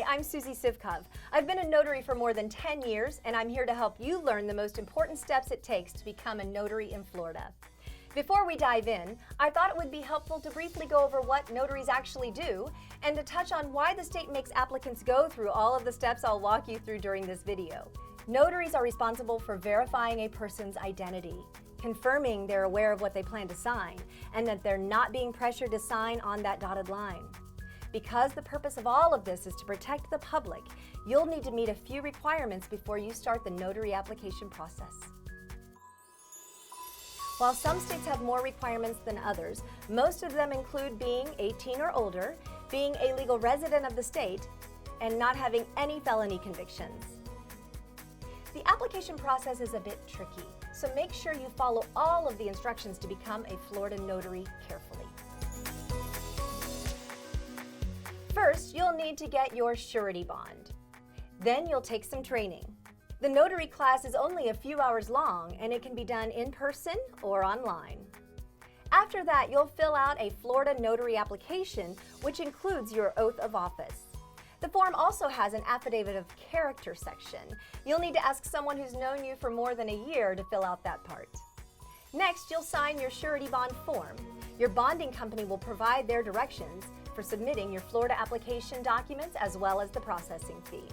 I'm Susie Sivkov. I've been a notary for more than 10 years, and I'm here to help you learn the most important steps it takes to become a notary in Florida. Before we dive in, I thought it would be helpful to briefly go over what notaries actually do and to touch on why the state makes applicants go through all of the steps I'll walk you through during this video. Notaries are responsible for verifying a person's identity, confirming they're aware of what they plan to sign, and that they're not being pressured to sign on that dotted line. Because the purpose of all of this is to protect the public, you'll need to meet a few requirements before you start the notary application process. While some states have more requirements than others, most of them include being 18 or older, being a legal resident of the state, and not having any felony convictions. The application process is a bit tricky, so make sure you follow all of the instructions to become a Florida notary carefully. First, you'll need to get your surety bond. Then you'll take some training. The notary class is only a few hours long, and it can be done in person or online. After that, you'll fill out a Florida notary application, which includes your oath of office. The form also has an affidavit of character section. You'll need to ask someone who's known you for more than a year to fill out that part. Next, you'll sign your surety bond form. Your bonding company will provide their directions for submitting your Florida application documents as well as the processing fee.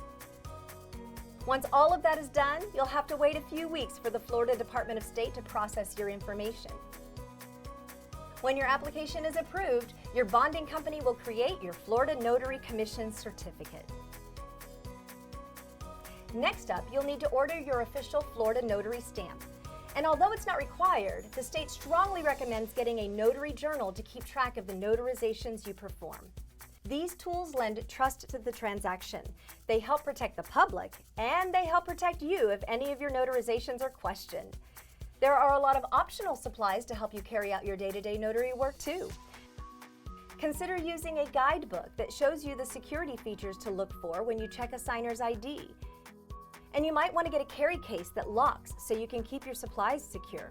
Once all of that is done, you'll have to wait a few weeks for the Florida Department of State to process your information. When your application is approved, your bonding company will create your Florida Notary Commission certificate. Next up, you'll need to order your official Florida Notary stamp. And although it's not required, the state strongly recommends getting a notary journal to keep track of the notarizations you perform. These tools lend trust to the transaction. They help protect the public, and they help protect you if any of your notarizations are questioned. There are a lot of optional supplies to help you carry out your day-to-day notary work too. Consider using a guidebook that shows you the security features to look for when you check a signer's ID. And you might want to get a carry case that locks so you can keep your supplies secure.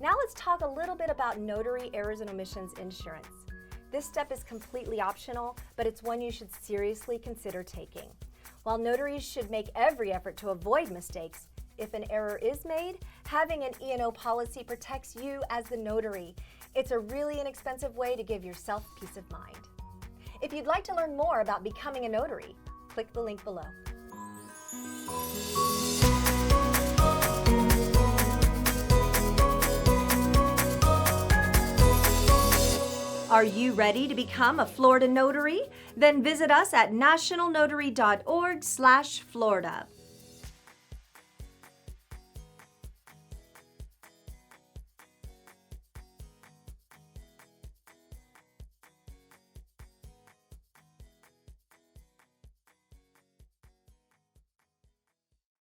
Now let's talk a little bit about notary errors and omissions insurance. This step is completely optional, but it's one you should seriously consider taking. While notaries should make every effort to avoid mistakes, if an error is made, having an E&O policy protects you as the notary. It's a really inexpensive way to give yourself peace of mind. If you'd like to learn more about becoming a notary, click the link below. Are you ready to become a Florida notary? Then visit us at nationalnotary.org/Florida.